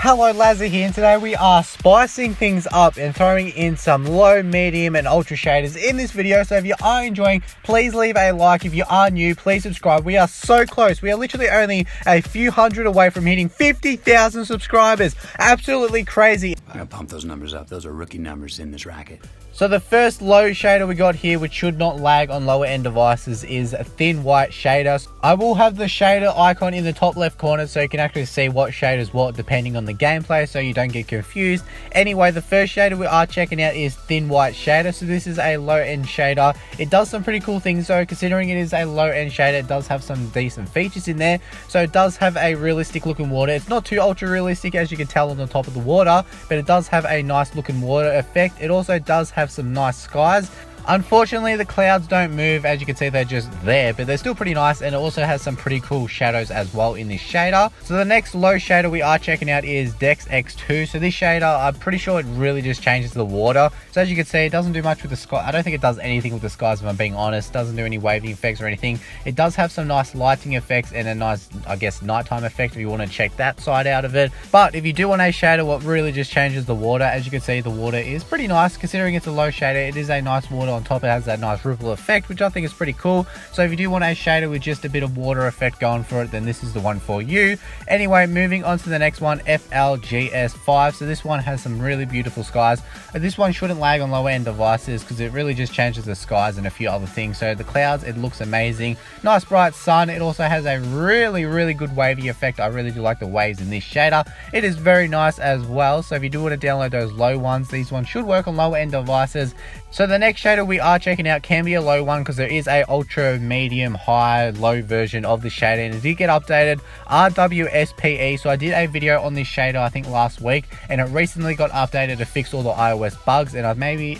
Hello, Lazza here, and today we are spicing things up and throwing in some low, medium and ultra shaders in this video. So if you are enjoying, please leave a like. If you are new, please subscribe. We are so close. We are literally only a few hundred away from hitting 50,000 subscribers. Absolutely crazy. I gotta pump those numbers up. Those are rookie numbers in this racket. So the first low shader we got here, which should not lag on lower end devices, is a thin white shader. I will have the shader icon in the top left corner so you can actually see what shader's what depending on the gameplay, so you don't get confused. Anyway, the first shader we are checking out is thin white shader. So this is a low end shader. It does some pretty cool things though. Considering it is a low end shader, it does have some decent features in there. So it does have a realistic looking water. It's not too ultra realistic, as you can tell on the top of the water, but it does have a nice looking water effect. It also does have some nice skies. Unfortunately, the clouds don't move. As you can see, they're just there, but they're still pretty nice, and it also has some pretty cool shadows as well in this shader. So the next low shader we are checking out is Dex X2. So this shader, I'm pretty sure it really just changes the water. So as you can see, it doesn't do much with the sky. I don't think it does anything with the skies, if I'm being honest. It doesn't do any waving effects or anything. It does have some nice lighting effects and a nice, I guess, nighttime effect if you want to check that side out of it. But if you do want a shader what really just changes the water, as you can see, the water is pretty nice. Considering it's a low shader, it is a nice water. On top, it has that nice ripple effect, which I think is pretty cool. So if you do want a shader with just a bit of water effect going for it, then this is the one for you. Anyway, moving on to the next one, FLGS5. So this one has some really beautiful skies. This one shouldn't lag on lower end devices because it really just changes the skies and a few other things. So the clouds, it looks amazing. Nice bright sun. It also has a really good wavy effect. I really do like the waves in this shader. It is very nice as well. So if you do want to download those low ones, these ones should work on lower end devices. So the next shader we are checking out can be a low one because there is a ultra, medium, high, low version of the shader, and it did get updated, RWSPE. So I did a video on this shader I think last week, and it recently got updated to fix all the iOS bugs, and I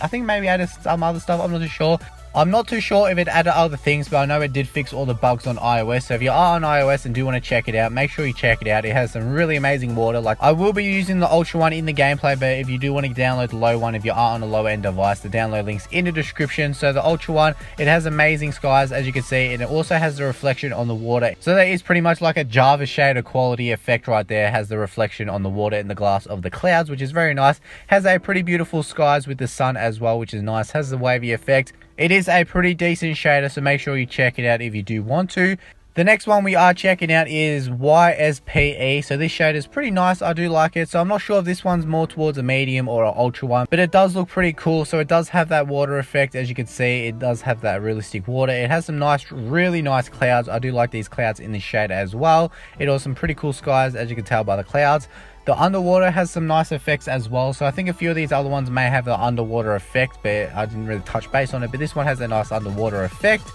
think maybe added some other stuff. I'm not too sure. I'm not too sure if it added other things, but I know it did fix all the bugs on iOS. So if you are on iOS and do want to check it out, make sure you check it out. It has some really amazing water. Like, I will be using the Ultra one in the gameplay, but if you do want to download the low one, if you are on a low end device, the download link's in the description. So the Ultra one, it has amazing skies, as you can see, and it also has the reflection on the water. So that is pretty much like a Java shader quality effect right there. It has the reflection on the water in the glass of the clouds, which is very nice. Has a pretty beautiful skies with the sun as well, which is nice. Has the wavy effect. It is a pretty decent shader, so make sure you check it out if you do want to. The next one we are checking out is YSPE. So this shader is pretty nice. I do like it. So I'm not sure if this one's more towards a medium or an ultra one, but it does look pretty cool. So it does have that water effect. As you can see, it does have that realistic water. It has some nice, really nice clouds. I do like these clouds in this shader as well. It has some pretty cool skies, as you can tell by the clouds. The underwater has some nice effects as well. So I think a few of these other ones may have the underwater effect, but I didn't really touch base on it. But this one has a nice underwater effect.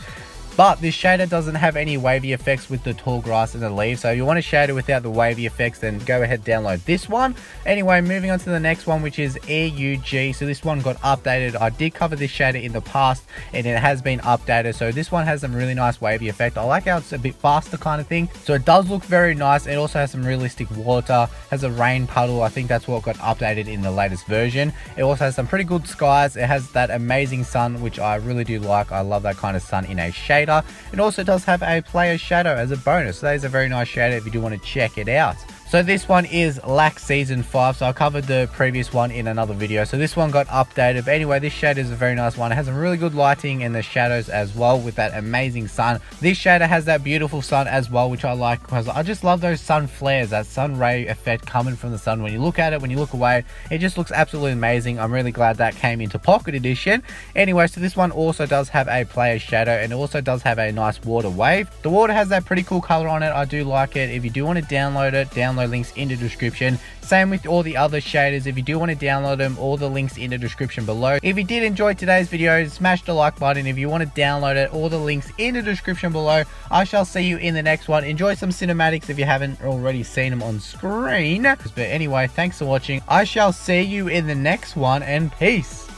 But this shader doesn't have any wavy effects with the tall grass and the leaves. So if you want a shader without the wavy effects, then go ahead and download this one. Anyway, moving on to the next one, which is EUG. So this one got updated. I did cover this shader in the past, and it has been updated. So this one has some really nice wavy effect. I like how it's a bit faster kind of thing. So it does look very nice. It also has some realistic water, has a rain puddle. I think that's what got updated in the latest version. It also has some pretty good skies. It has that amazing sun, which I really do like. I love that kind of sun in a shader. It also does have a player shadow as a bonus. So that is a very nice shader if you do want to check it out. So this one is LAC Season 5. So I covered the previous one in another video. So this one got updated. But anyway, this shader is a very nice one. It has some really good lighting and the shadows as well with that amazing sun. This shader has that beautiful sun as well, which I like because I just love those sun flares, that sun ray effect coming from the sun. When you look at it, when you look away, it just looks absolutely amazing. I'm really glad that came into Pocket Edition. Anyway, so this one also does have a player shadow, and it also does have a nice water wave. The water has that pretty cool color on it. I do like it. If you do want to download it, download links in the description. Same with all the other shaders. If you do want to download them, all the links in the description below. If you did enjoy today's video, smash the like button. If you want to download it, all the links in the description below. I shall see you in the next one. Enjoy some cinematics if you haven't already seen them on screen. But anyway, thanks for watching. I shall see you in the next one, and peace.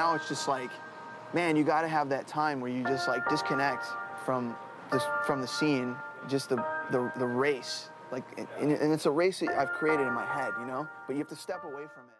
now it's just like, man, you got to have that time where you just like disconnect from the scene, just the race. Like, and it's a race that I've created in my head, you know? But you have to step away from it.